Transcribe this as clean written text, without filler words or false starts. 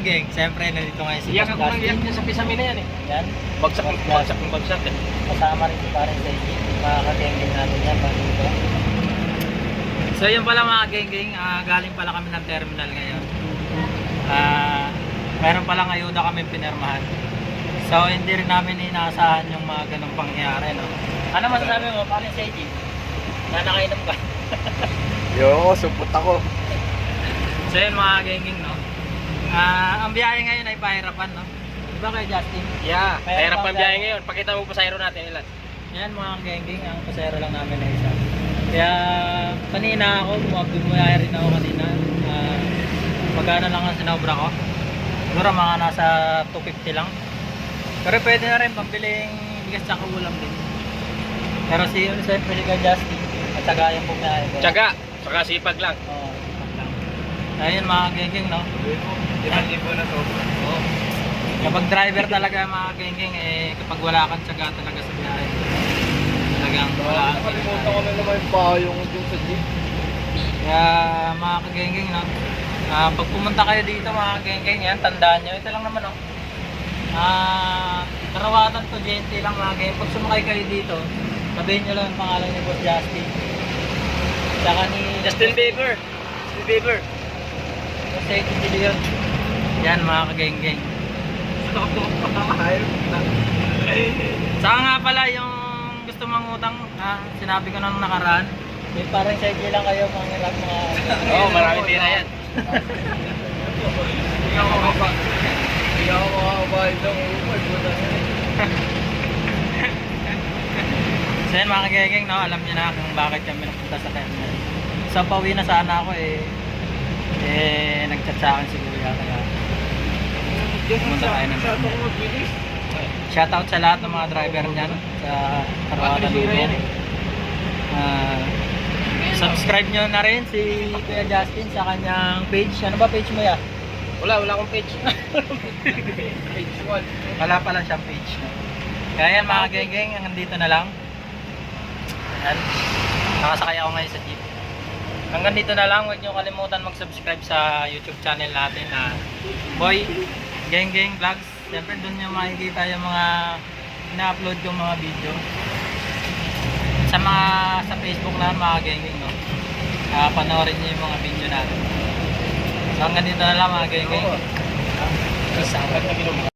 geng, siyempre nandito ngayon si Iyak ako Boss nang iyak niya sa pisami na yan eh. Yan, Bagsak eh. kasama rin si Paring Seiji. Mga kageng natin yan, dito. So yun pala mga geng, galing pala kami ng terminal ngayon. Meron palang ayuda kami pinirmahan. So hindi rin namin inaasahan yung mga ganong pangyayari, no? Ano masasabi mo, Paring Seiji? Nanakainom ka? Yo, supot ako. So yun mga geng, no? Ang biyahe ngayon ay pahirapan, no? Diba kayo Justin? Yeah, Kaya mahirap bang ang biyahe ngayon. Pakita mo pasahero natin ilan. Yan mga geng, ang pasero lang namin na isa. Kaya kanina ako, bumaya rin ako kanina. Magkano lang ang sinobra ko? Siguro mga nasa 250 lang. Pero pwede na rin pambiling bigas tsaka ulam din. Pero siyempre si Kuya Justin, at saka yung bumiyahe. Tiyaga, saka sipag lang. Oo, lang. Ayun mga geng, no? 5,000 na to. Oo. Kapag driver talaga mga geng, kapag wala kang tiyaga talaga sa biyahe, talagang wala kang Nakalimutan ko na naman yung payong dun sa jeep. Kaya mga kageng, no? Pag pumunta kayo dito mga geng, yan, tandaan nyo, ito lang naman, no? Karawatan to, gente lang mga geng. Pag sumakay kayo dito, sabihin nyo lang ang pangalan ni Boss Justin. Saka ni Justin Bieber. Kasi hindi yun. Yan mga kageng. Saka nga pala yung gusto mangutang, sinabi ko nang nakaraan, parang sa lang kayo panghirap mga Oo, marami din na yan. Hindi ako makakabayad ng umay. So yan mga kageng, no? Alam niyo na kung bakit kami napunta sa terminal. So pauwi na sana ako nag-chat sa akin si Kuya kaya pumunta tayo ng terminal. Shoutout sa lahat ng mga driver niyan sa Karawatan Lugo. Subscribe nyo na rin si Kuya Justin sa kanyang page. Ano ba page mo ya? Wala akong page. Page 1. Wala pala siyang page. Kaya yan mga geng, hanggang dito na lang. Ayan. Nakasakay ako ngayon sa jeep. Hanggang dito na lang. Huwag nyo kalimutan mag-subscribe sa YouTube channel natin na Boy Geng Vlogs. Siyempre doon nyo makikita yung mga ina-upload yung mga video. Sa Facebook na mga geng, no? Panoorin nyo yung mga video natin. So hanggang dito na lang mga geng. Peace out.